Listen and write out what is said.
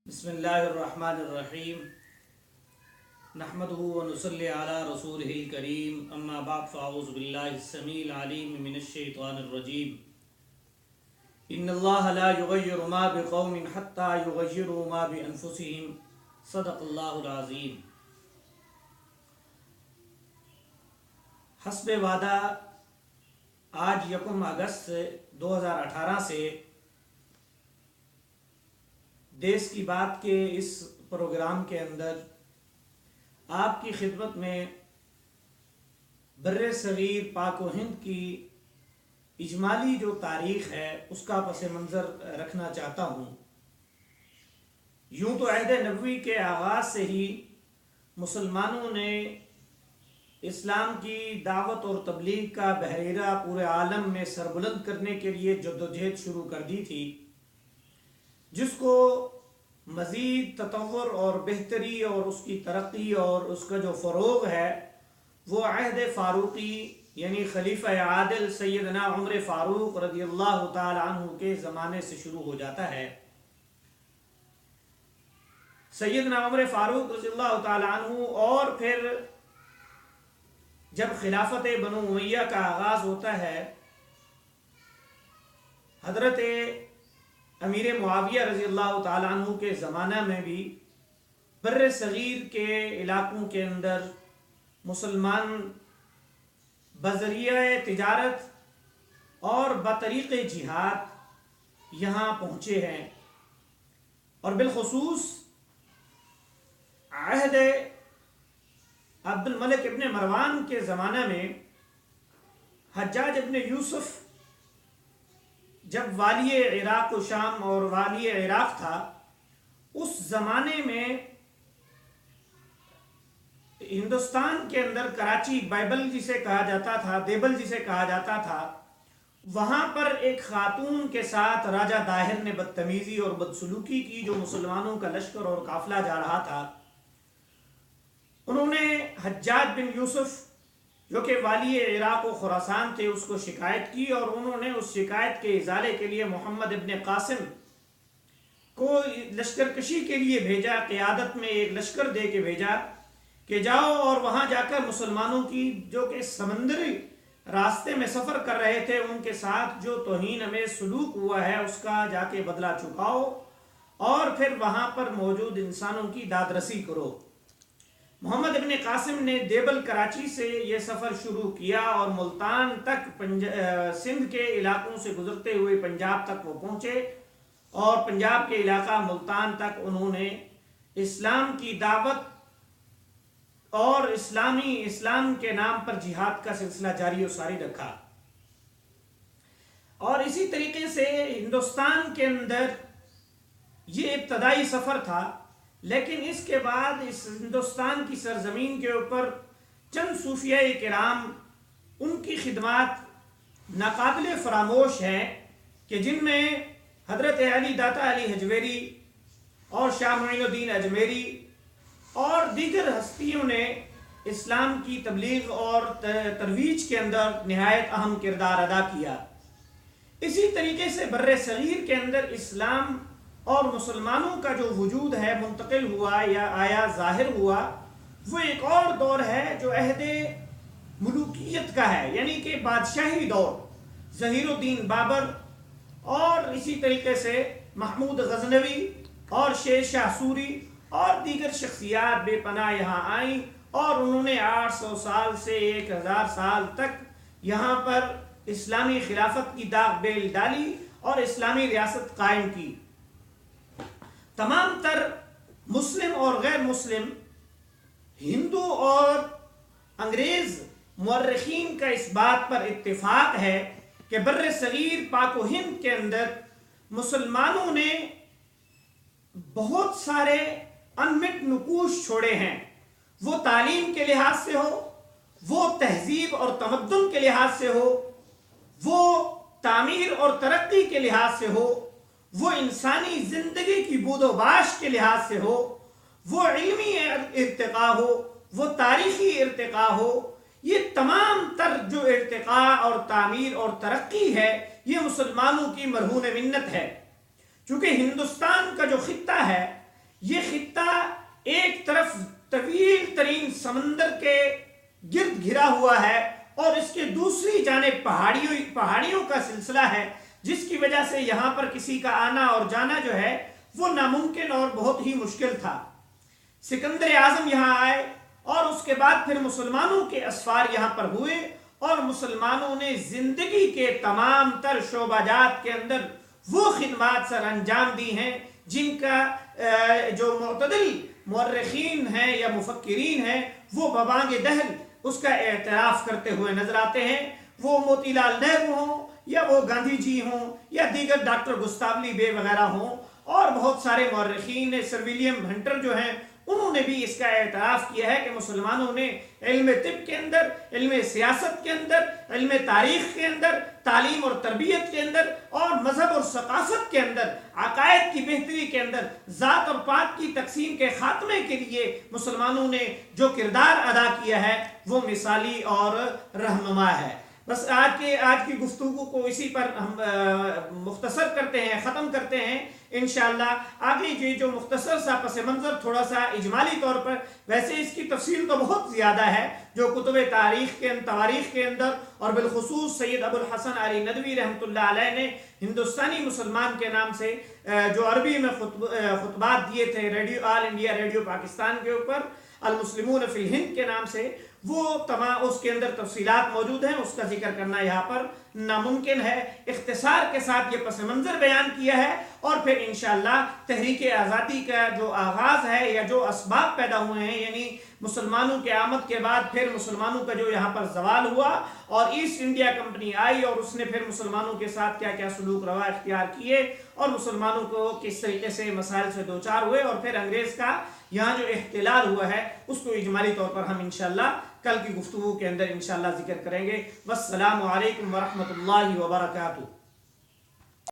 بسم اللہ الرحمن الرحیم نحمده ونصلی علی رسوله الکریم اما بعد فاعوذ باللہ السمیع العلیم من الشیطان الرجیم ان اللہ لا یغیر ما بقوم حتی یغیروا ما بانفسهم صدق اللہ العظیم۔ حسب وعدہ آج 1 اگست 2018 سے دیس کی بات کے اس پروگرام کے اندر آپ کی خدمت میں بر صغیر پاک و ہند کی اجمالی جو تاریخ ہے اس کا پس منظر رکھنا چاہتا ہوں۔ یوں تو عہد نبوی کے آغاز سے ہی مسلمانوں نے اسلام کی دعوت اور تبلیغ کا بحیرہ پورے عالم میں سربلند کرنے کے لیے جدوجہد شروع کر دی تھی، جس کو مزید تطور اور بہتری اور اس کی ترقی اور اس کا جو فروغ ہے وہ عہد فاروقی یعنی خلیفہ عادل سیدنا عمر فاروق رضی اللہ تعالی عنہ کے زمانے سے شروع ہو جاتا ہے۔ سیدنا عمر فاروق رضی اللہ تعالی عنہ اور پھر جب خلافت بنو امیہ کا آغاز ہوتا ہے، حضرت امیر معاویہ رضی اللہ تعالیٰ عنہ کے زمانہ میں بھی بر صغیر کے علاقوں کے اندر مسلمان بذریعہ تجارت اور بطریق جہاد یہاں پہنچے ہیں، اور بالخصوص عہد عبد الملک ابن مروان کے زمانہ میں حجاج ابن یوسف جب والی عراق و شام اور والی عراق تھا، اس زمانے میں ہندوستان کے اندر کراچی بائبل جسے کہا جاتا تھا، دیبل جسے کہا جاتا تھا، وہاں پر ایک خاتون کے ساتھ راجہ داہر نے بدتمیزی اور بدسلوکی کی۔ جو مسلمانوں کا لشکر اور قافلہ جا رہا تھا، انہوں نے حجاج بن یوسف جو کہ والی عراق و خراسان تھے اس کو شکایت کی، اور انہوں نے اس شکایت کے ازالے کے لیے محمد ابن قاسم کو لشکر کشی کے لیے بھیجا، قیادت میں ایک لشکر دے کے بھیجا کہ جاؤ اور وہاں جا کر مسلمانوں کی جو کہ سمندری راستے میں سفر کر رہے تھے ان کے ساتھ جو توہین میں سلوک ہوا ہے اس کا جا کے بدلہ چکاؤ، اور پھر وہاں پر موجود انسانوں کی داد رسی کرو۔ محمد ابن قاسم نے دیبل کراچی سے یہ سفر شروع کیا اور ملتان تک سندھ کے علاقوں سے گزرتے ہوئے پنجاب تک وہ پہنچے، اور پنجاب کے علاقہ ملتان تک انہوں نے اسلام کی دعوت اور اسلام کے نام پر جہاد کا سلسلہ جاری و ساری رکھا۔ اور اسی طریقے سے ہندوستان کے اندر یہ ابتدائی سفر تھا، لیکن اس کے بعد اس ہندوستان کی سرزمین کے اوپر چند صوفیہ کرام ان کی خدمات ناقابل فراموش ہیں کہ جن میں حضرت علی داتا علی حجویری اور شاہ معین الدین اجمیری اور دیگر ہستیوں نے اسلام کی تبلیغ اور ترویج کے اندر نہایت اہم کردار ادا کیا۔ اسی طریقے سے بر صغیر کے اندر اسلام اور مسلمانوں کا جو وجود ہے منتقل ہوا یا آیا ظاہر ہوا، وہ ایک اور دور ہے جو عہد ملوکیت کا ہے، یعنی کہ بادشاہی دور، ظہیر الدین بابر اور اسی طریقے سے محمود غزنوی اور شیر شاہ سوری اور دیگر شخصیات بے پناہ یہاں آئیں، اور انہوں نے 800 سال سے 1000 سال تک یہاں پر اسلامی خلافت کی داغ بیل ڈالی اور اسلامی ریاست قائم کی۔ تمام تر مسلم اور غیر مسلم، ہندو اور انگریز مورخین کا اس بات پر اتفاق ہے کہ بر صغیر پاک و ہند کے اندر مسلمانوں نے بہت سارے انمٹ نقوش چھوڑے ہیں، وہ تعلیم کے لحاظ سے ہو، وہ تہذیب اور تمدن کے لحاظ سے ہو، وہ تعمیر اور ترقی کے لحاظ سے ہو، وہ انسانی زندگی کی بود و باش کے لحاظ سے ہو، وہ علمی ارتقاء ہو، وہ تاریخی ارتقاء ہو، یہ تمام تر جو ارتقاء اور تعمیر اور ترقی ہے یہ مسلمانوں کی مرہون منت ہے۔ چونکہ ہندوستان کا جو خطہ ہے یہ خطہ ایک طرف طویل ترین سمندر کے گرد گھرا ہوا ہے اور اس کے دوسری جانب پہاڑیوں کا سلسلہ ہے، جس کی وجہ سے یہاں پر کسی کا آنا اور جانا جو ہے وہ ناممکن اور بہت ہی مشکل تھا۔ سکندر اعظم یہاں آئے اور اس کے بعد پھر مسلمانوں کے اسفار یہاں پر ہوئے اور مسلمانوں نے زندگی کے تمام تر شعبہ جات کے اندر وہ خدمات سر انجام دی ہیں جن کا جو معتدل مورخین ہیں یا مفکرین ہیں وہ ببانگ دہل اس کا اعتراف کرتے ہوئے نظر آتے ہیں۔ وہ موتی لال نہرو ہوں یا وہ گاندھی جی ہوں یا دیگر ڈاکٹر گستاولی بے وغیرہ ہوں اور بہت سارے مورخین، سر ولیم ہنٹر جو ہیں، انہوں نے بھی اس کا اعتراف کیا ہے کہ مسلمانوں نے علم طب کے اندر، علم سیاست کے اندر، علم تاریخ کے اندر، تعلیم اور تربیت کے اندر اور مذہب اور ثقافت کے اندر، عقائد کی بہتری کے اندر، ذات اور پات کی تقسیم کے خاتمے کے لیے مسلمانوں نے جو کردار ادا کیا ہے وہ مثالی اور رہنما ہے۔ بس آج کی گفتگو کو اسی پر ہم مختصر کرتے ہیں، ختم کرتے ہیں۔ انشاءاللہ آگے یہ جو مختصر سا پس منظر تھوڑا سا اجمالی طور پر، ویسے اس کی تفصیل تو بہت زیادہ ہے جو کتب تواریخ کے اندر اور بالخصوص سید ابو الحسن علی ندوی رحمۃ اللہ علیہ نے ہندوستانی مسلمان کے نام سے جو عربی میں خطبات دیے تھے ریڈیو آل انڈیا ریڈیو پاکستان کے اوپر، المسلمون فی الہند کے نام سے، وہ تمام اس کے اندر تفصیلات موجود ہیں، اس کا ذکر کرنا یہاں پر ناممکن ہے۔ اختصار کے ساتھ یہ پس منظر بیان کیا ہے اور پھر انشاءاللہ تحریک آزادی کا جو آغاز ہے یا جو اسباب پیدا ہوئے ہیں، یعنی مسلمانوں کے آمد کے بعد پھر مسلمانوں کا جو یہاں پر زوال ہوا اور ایسٹ انڈیا کمپنی آئی اور اس نے پھر مسلمانوں کے ساتھ کیا کیا سلوک روا اختیار کیے اور مسلمانوں کو کس طریقے سے مسائل سے دوچار ہوئے اور پھر انگریز کا یہاں جو احتلال ہوا ہے اس کو اجمالی طور پر ہم انشاءاللہ کل کی گفتگو کے اندر انشاءاللہ ذکر کریں گے۔ والسلام علیکم ورحمۃ اللہ وبرکاتہ۔